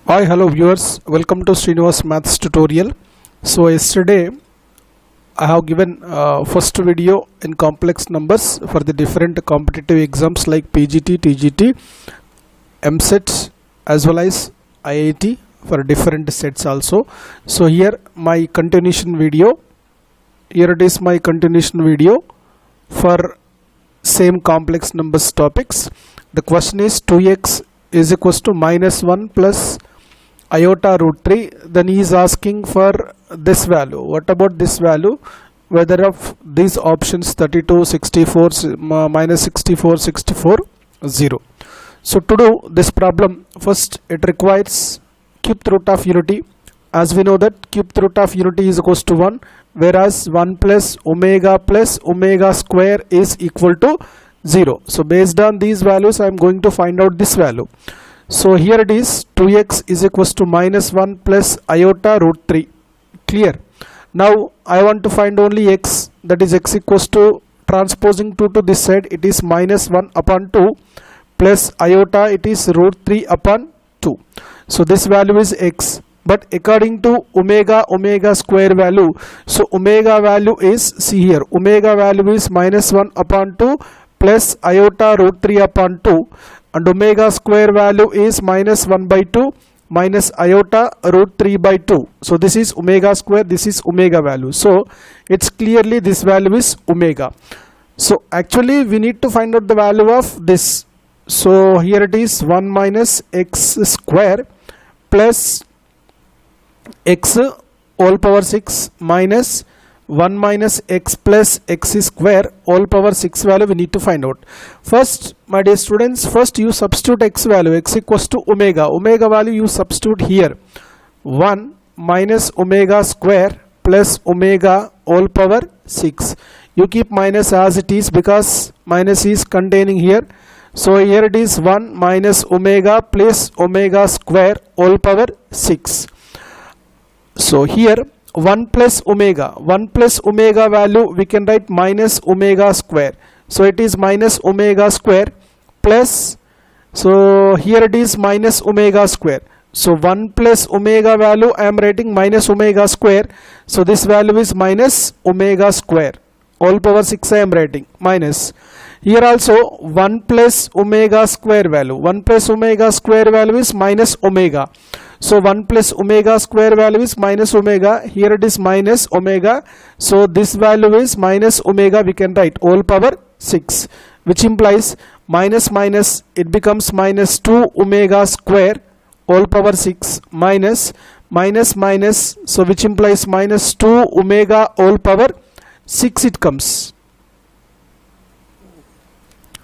Hi, hello viewers. Welcome to Srinivas Maths tutorial. So yesterday I have given first video in complex numbers for the different competitive exams like PGT, TGT, MSET as well as IIT for different sets also. So here my continuation video. Here it is my continuation video for same complex numbers topics. The question is 2x is equals to minus 1 plus iota root 3. Then he is asking for this value. What about this value? Whether of these options 32, 64, minus 64, 64, 0. So to do this problem, first it requires cube root of unity. As we know that cube root of unity is equals to 1, whereas 1 plus omega square is equal to 0. So based on these values I am going to find out this value. So here it is 2x is equals to minus 1 plus iota root 3. Clear? Now I want to find only x, that is x equals to transposing 2 to this side, it is minus 1 upon 2 plus iota, it is root 3 upon 2. So this value is x. But according to omega square value, so omega value is, see here, omega value is minus 1 upon 2 plus iota root 3 upon 2, and omega square value is minus 1 by 2 minus iota root 3 by 2. So this is omega square, this is omega value. So it's clearly this value is omega. So actually we need to find out the value of this. So here it is 1 minus x square plus x whole power 6 minus 1 minus x plus x square whole power 6 value we need to find out. First, my dear students, first you substitute x value, x equals to omega value you substitute here, 1 minus omega square plus omega whole power 6. You keep minus as it is because minus is containing here. So here it is 1 minus omega plus omega square whole power 6. So here 1 plus omega value we can write minus omega square. So it is minus omega square plus, so here it is minus omega square. So 1 plus omega value I am writing minus omega square. So this value is minus omega square whole power 6 I am writing minus. Here also 1 plus omega square value, 1 plus omega square value is minus omega. So 1 plus omega square value is minus omega, here it is minus omega. So this value is minus omega, we can write whole power 6, which implies minus minus, it becomes minus 2 omega square whole power 6 minus minus minus, so which implies minus 2 omega whole power 6 it comes,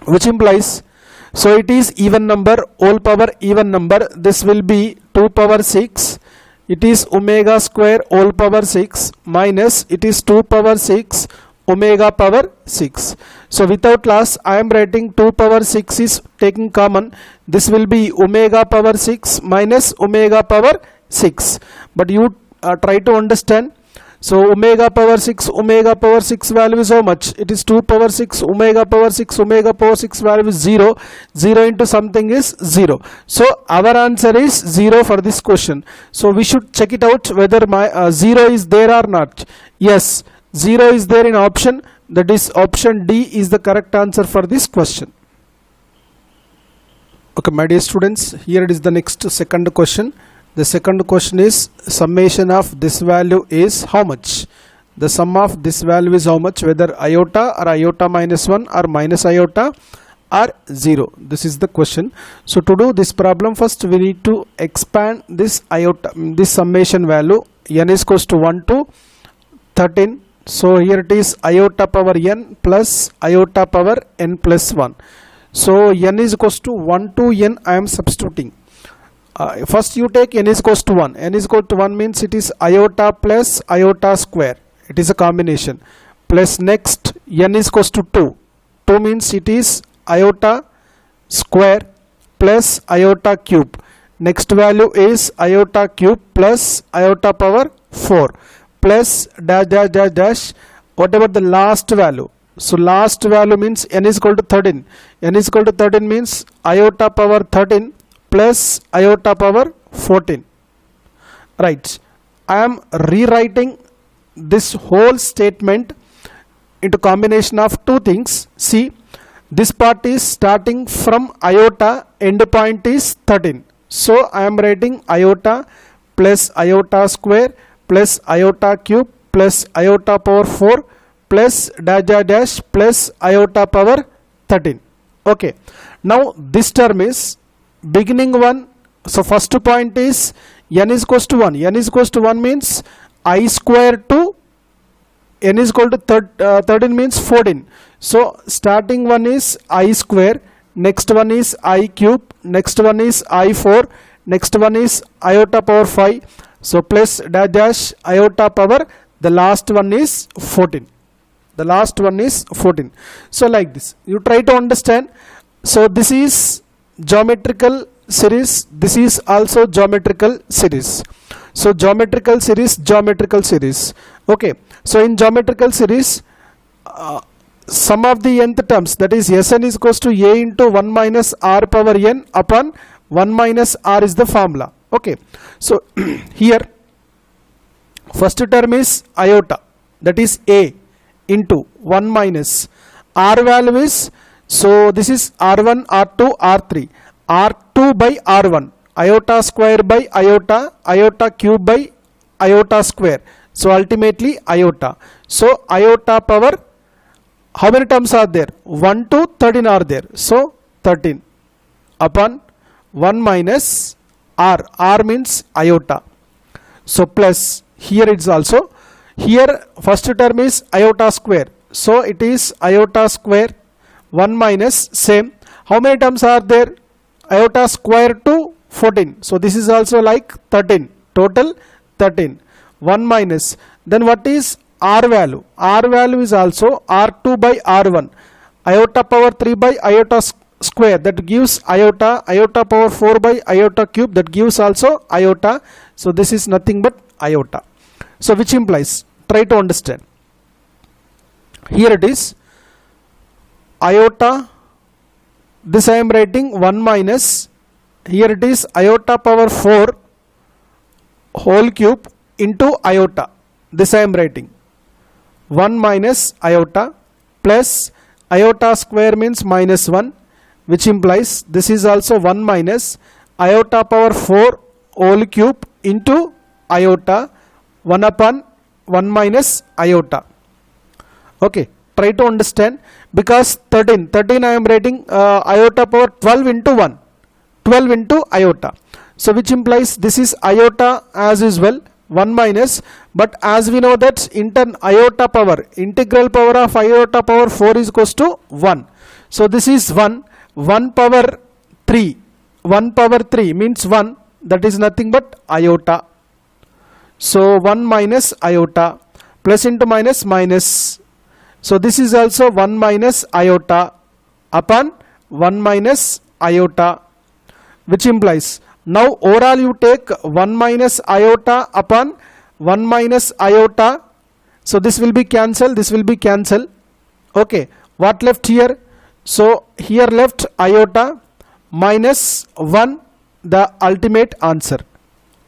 which implies, so it is even number, whole power even number, this will be 2 power 6, it is omega square whole power 6 minus it is 2 power 6 omega power 6. So without loss I am writing 2 power 6 is taking common, this will be omega power 6 minus omega power 6. But you try to understand. So omega power 6 value is how much? It is 2 power 6 omega power 6 value is 0. 0 into something is 0. So our answer is 0 for this question. So we should check it out whether my 0 is there or not. Yes, 0 is there in option, that is option D is the correct answer for this question. Okay, my dear students, here it is the next second question. The second question is summation of this value is how much? The sum of this value is how much, whether iota or iota minus 1 or minus iota or 0. This is the question. So to do this problem, first we need to expand this iota, this summation value, n is equals to 1 to 13. So here it is iota power n plus iota power n plus 1. So n is equals to 1 to n I am substituting. First you take n is equals to 1. N is equal to 1 means it is iota plus iota square. It is a combination. Plus next n is equals to 2. 2 means it is iota square plus iota cube. Next value is iota cube plus iota power 4 plus dash dash dash dash whatever the last value. So last value means n is equal to 13. N is equal to 13 means iota power 13 plus iota power 14. Right. I am rewriting this whole statement into combination of two things. See, this part is starting from iota, end point is 13. So I am writing iota plus iota square plus iota cube plus iota power 4 plus dash dash dash plus iota power 13. Okay. Now this term is beginning one. So first point is n is equals to 1. n is equals to 1 means I square to n is equal to 13 means 14. So starting one is I square, next one is I cube, next one is I4, next one is iota power 5. So plus dash dash iota power, the last one is 14. The last one is 14. So like this, you try to understand. So this is geometrical series, this is also geometrical series. So geometrical series, geometrical series. Okay. So in geometrical series, sum of the nth terms, that is Sn is equals to a into 1 minus r power n upon 1 minus r is the formula. Okay. So here first term is iota, that is a into 1 minus r value is, so this is r1, r2, r3, r2 by r1, iota square by iota, iota cube by iota square. So ultimately iota. So iota power, how many terms are there? 1 to 13 are there. So 13 upon 1 minus r. R means iota. So plus, here it's also, here first term is iota square. So it is iota square 1 minus same. How many terms are there? Iota square to 14. So this is also like 13. Total 13. 1 minus, then what is r value? R value is also r2 by r1, iota power 3 by iota square, that gives iota, iota power 4 by iota cube, that gives also iota. So this is nothing but iota. So which implies, try to understand. Here it is iota, this I am writing 1 minus, here it is iota power 4 whole cube into iota, this I am writing 1 minus iota plus iota square means minus 1, which implies this is also 1 minus iota power 4 whole cube into iota 1 upon 1 minus iota. Okay, try to understand, because 13 I am writing iota power 12 into 1, 12 into iota. So which implies this is iota as usual 1 minus, but as we know that iota power, integral power of iota power 4 is equals to 1. So this is 1 power 3, 1 power 3 means 1, that is nothing but iota. So 1 minus iota, plus into minus minus. So this is also 1 minus iota upon 1 minus iota, which implies, now overall you take 1 minus iota upon 1 minus iota. So this will be cancelled, this will be cancelled. Okay, what left here? So here left iota minus 1, the ultimate answer.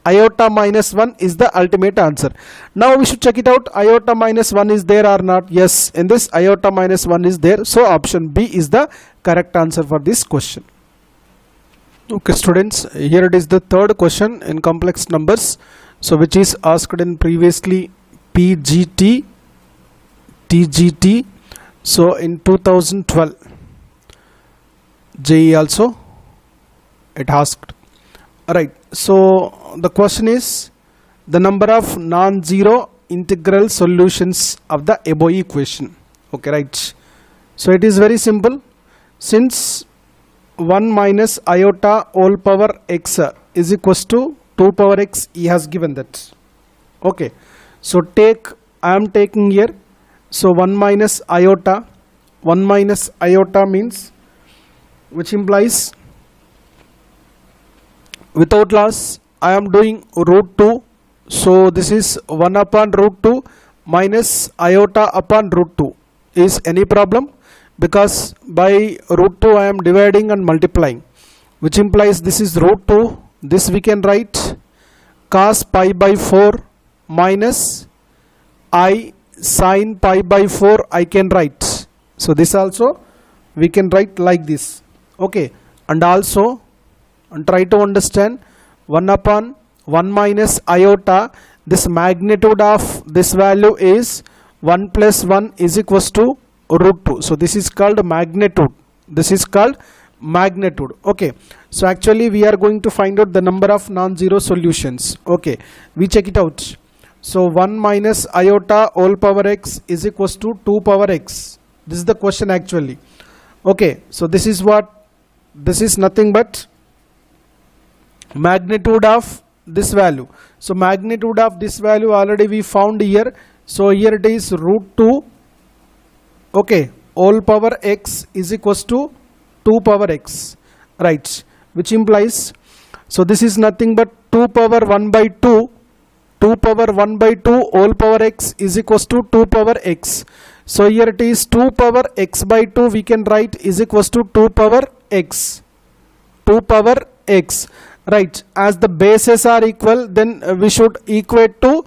Iota minus 1 is the ultimate answer. Now we should check it out, iota minus 1 is there or not. Yes, in this iota minus 1 is there. So option B is the correct answer for this question. Okay students, here it is the third question in complex numbers, so which is asked in previously PGT, TGT. So in 2012 JEE also it asked. Alright, so the question is the number of non-zero integral solutions of the above equation. Okay, right. So it is very simple. Since 1 minus iota whole power x is equals to 2 power x, he has given that. Okay, so I am taking here, so 1 minus iota means, which implies without loss I am doing root 2, so this is 1 upon root 2 minus iota upon root 2. Is any problem? Because by root 2 I am dividing and multiplying, which implies this is root 2 this we can write cos pi by 4 minus I sin pi by 4 I can write. So this also we can write like this. Okay, and also and try to understand 1 upon 1 minus iota, this magnitude of this value is 1 plus 1 is equals to root 2. So this is called magnitude. This is called magnitude. Okay, so actually we are going to find out the number of non-zero solutions. Okay, we check it out. So 1 minus iota whole power x is equals to 2 power x. This is the question actually. Okay, so this is what, this is nothing but magnitude of this value. So magnitude of this value already we found here. So here it is root 2. Okay, whole power x is equals to 2 power x, right, which implies, so this is nothing but 2 power 1 by 2, 2 power 1 by 2 whole power x is equals to 2 power x. So here it is 2 power x by 2 we can write is equals to 2 power x, 2 power x, right. As the bases are equal, then we should equate to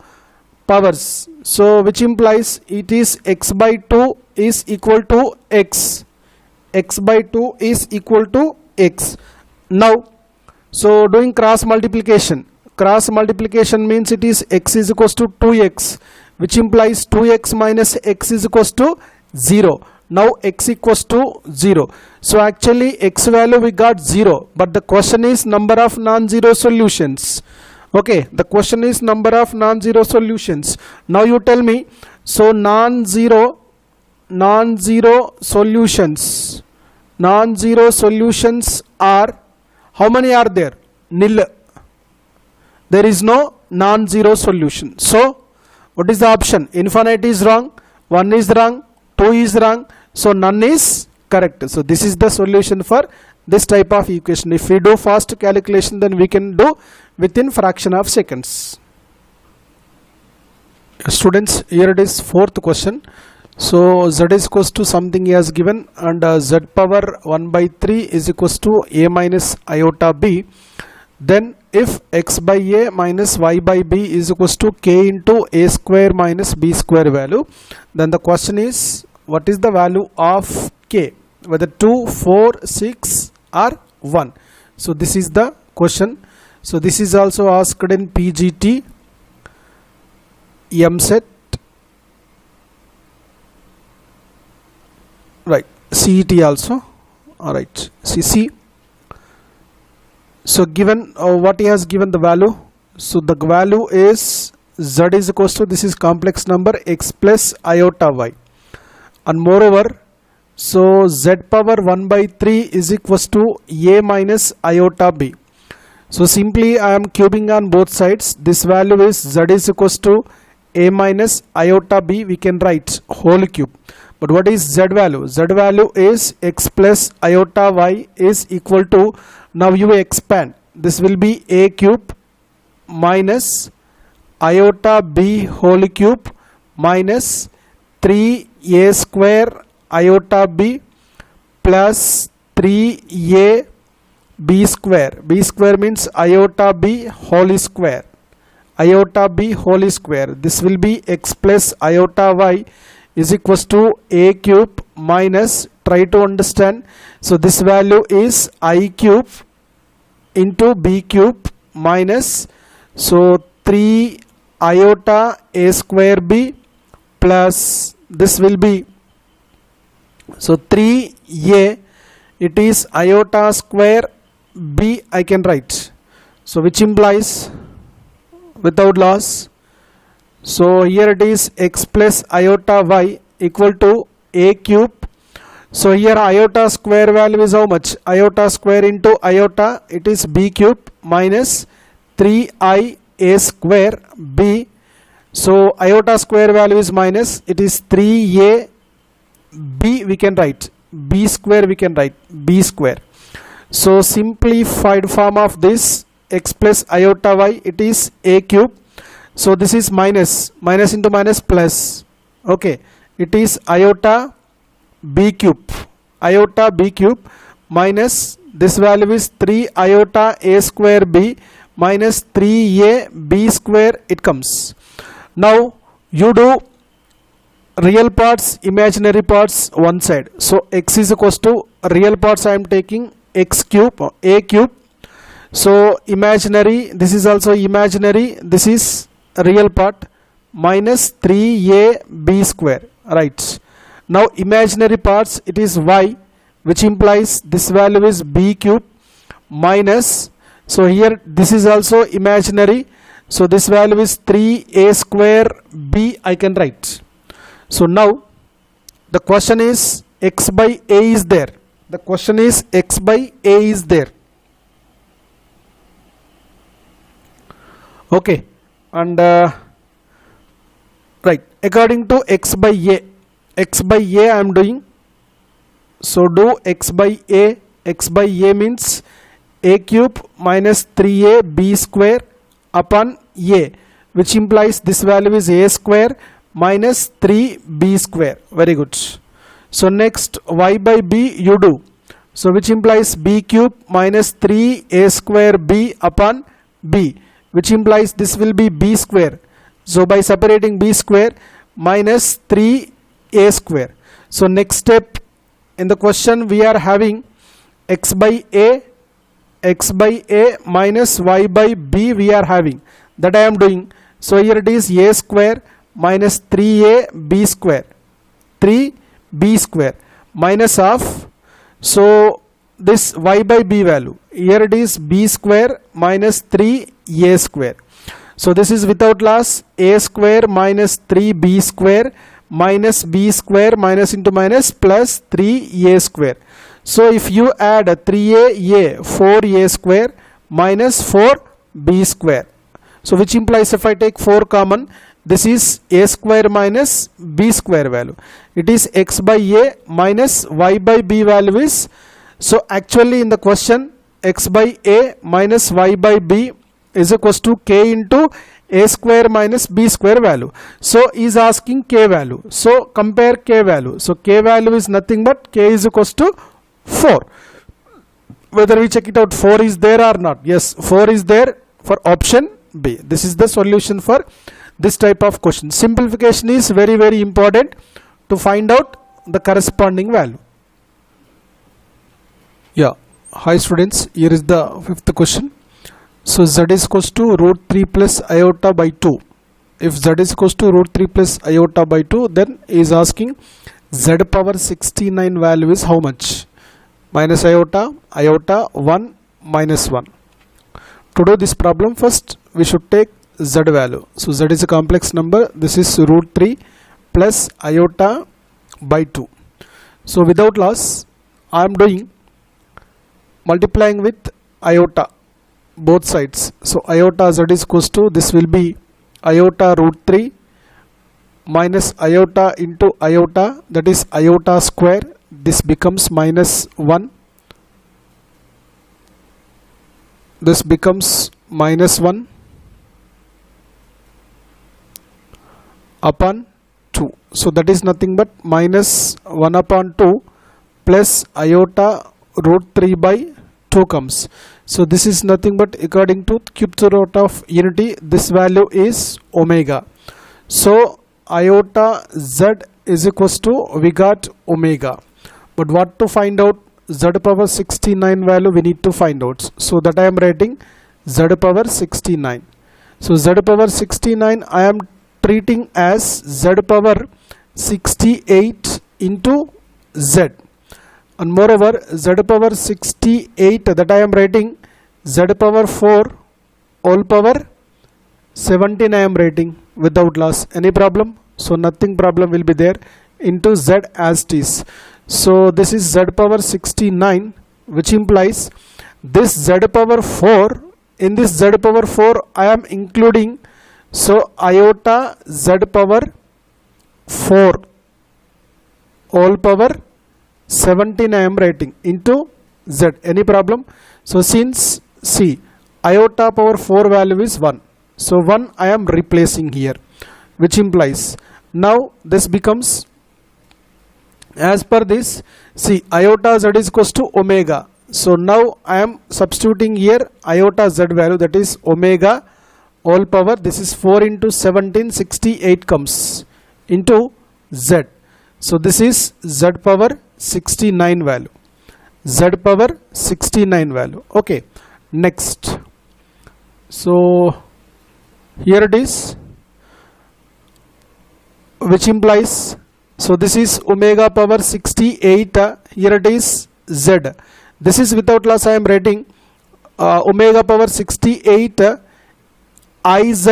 powers. So which implies it is x by 2 is equal to x, x by 2 is equal to x. Now, so doing cross multiplication. Cross multiplication means it is x is equals to 2x, which implies 2x minus x is equals to 0. Now x equals to 0. So actually x value we got 0, but the question is number of non-zero solutions. Okay, the question is number of non-zero solutions. Now you tell me, so non-zero solutions, non-zero solutions are, how many are there? Nil. There is no non-zero solution. So what is the option? Infinite is wrong, 1 is wrong, 2 is wrong, so none is correct. So this is the solution for this type of equation. If we do fast calculation, then we can do within fraction of seconds. Students, here it is fourth question. So z is equals to something he has given, and z power 1 by 3 is equals to a minus iota b. Then if x by a minus y by b is equals to k into a square minus b square value, then the question is what is the value of k, whether 2, 4, 6 or 1. So this is the question. So this is also asked in PGT, EAMCET, right, CET also. Alright, CC. So given what he has given the value, so the value is z is equals to, this is complex number, x plus iota y, and moreover, so z power 1 by 3 is equals to a minus iota b. So simply I am cubing on both sides. This value is z is equals to a minus iota b, we can write whole cube. But what is z value? Z value is x plus iota y is equal to, now you expand, this will be a cube minus iota b whole cube minus 3a square iota b plus 3a b square. B square means iota b whole square, iota b whole square. This will be x plus iota y is equals to a cube minus, try to understand, so this value is I cube into b cube minus, so 3 iota a square b plus, this will be, so 3a, it is iota square b I can write. So which implies without loss, so here it is x plus iota y equal to a cube. So here iota square value is how much? Iota square into iota, it is b cube minus 3i a square b. So iota square value is minus, it is 3a b, we can write b square, we can write b square. So simplified form of this x plus iota y, it is a cube. So this is minus, minus into minus plus. Okay, it is iota b cube, iota b cube minus this value is 3 iota a square b minus 3a b square it comes. Now you do real parts, imaginary parts one side. So x is equals to real parts I am taking x cube or a cube. So imaginary, this is also imaginary, this is real part, minus 3a b square, right. Now imaginary parts, it is y, which implies this value is b cube minus, so here this is also imaginary, so this value is 3a square b I can write. So now the question is x by a is there. The question is x by a is there. Okay, and right, according to x by a I am doing. So do x by a. X by a means a cube minus 3a b square upon a, which implies this value is a square minus 3b square. Very good. So next y by b you do. So which implies b cube minus 3a square b upon b, which implies this will be b square. So by separating b square minus 3a square. So next step in the question we are having x by a minus y by b we are having, that I am doing. So here it is a square minus 3a b square, 3b square minus of, so this y by b value, here it is b square minus 3a square. So this is without loss, a square minus 3b square minus b square minus into minus plus 3a square. So if you add 3a, 4a square minus 4b square. So which implies if I take 4 common, this is a square minus b square value. It is x by a minus y by b value is, so actually in the question x by a minus y by b is equals to k into a square minus b square value. So is asking k value. So compare k value. So k value is nothing but k is equals to 4. Whether we check it out, 4 is there or not? Yes, 4 is there for option B. This is the solution for this type of question. Simplification is very, very important to find out the corresponding value. Yeah, hi students, here is the 5th question. So z is equals to root 3 plus iota by 2. If z is equals to root 3 plus iota by 2, then is asking z power 69 value is how much? Minus iota, 1, minus 1. To do this problem, first we should take z value. So z is a complex number. This is root 3 plus iota by 2. So without loss, I am doing multiplying with iota both sides. So iota z is equals to, this will be iota root 3 minus iota into iota, that is iota square. This becomes minus 1. This becomes minus 1 upon 2. So that is nothing but minus 1 upon 2 plus iota root 3 by 2 comes. So this is nothing but, according to cube root of unity, this value is omega. So iota z is equals to, we got omega. But what to find out? Z power 69 value we need to find out. So that I am writing z power 69. So z power 69 I am treating as z power 68 into z. And moreover z power 68 that I am writing z power 4 all power 17 I am writing without loss. Any problem? So nothing problem will be there, into z as it is. So this is z power 69, which implies this z power 4, in this z power 4 I am including, so iota z power 4 all power 17 I am writing into z. Any problem? So since see iota power 4 value is 1, so 1 I am replacing here, which implies now this becomes, as per this, see iota z is equals to omega. So now I am substituting here iota z value, that is omega all power, this is 4 into 17, 68 comes into z. So this is z power 69 value, z power 69 value. Okay, next. So here it is, which implies, so this is omega power 68, here it is z. This is without loss I am writing omega power 68 iz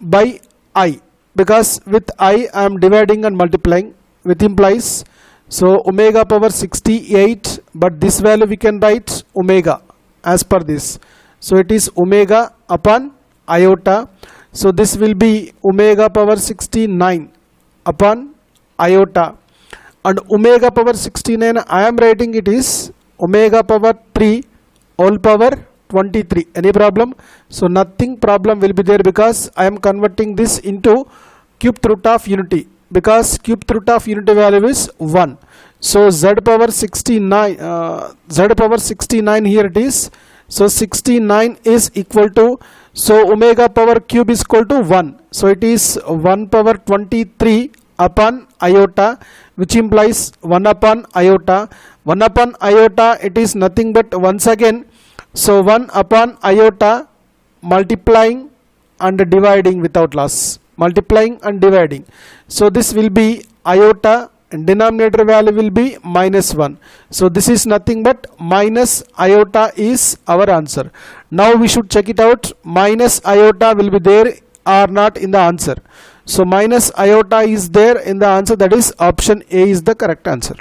by I, because with I am dividing and multiplying, which implies, so omega power 68, but this value we can write omega as per this. So it is omega upon iota. So this will be omega power 69 upon iota, and omega power 69 I am writing it is omega power 3 all power 23. Any problem? So nothing problem will be there, because I am converting this into cube root of unity, because cube root of unity value is 1. So z power 69 here it is. So 69 is equal to, so omega power cube is equal to 1. So it is 1 power 23 upon iota, which implies 1 upon iota. 1 upon iota, it is nothing but, once again, so 1 upon iota multiplying and dividing without loss, multiplying and dividing. So this will be iota, and denominator value will be minus 1. So this is nothing but minus iota is our answer. Now we should check it out, minus iota will be there or not in the answer. So minus iota is there in the answer, that is option A is the correct answer.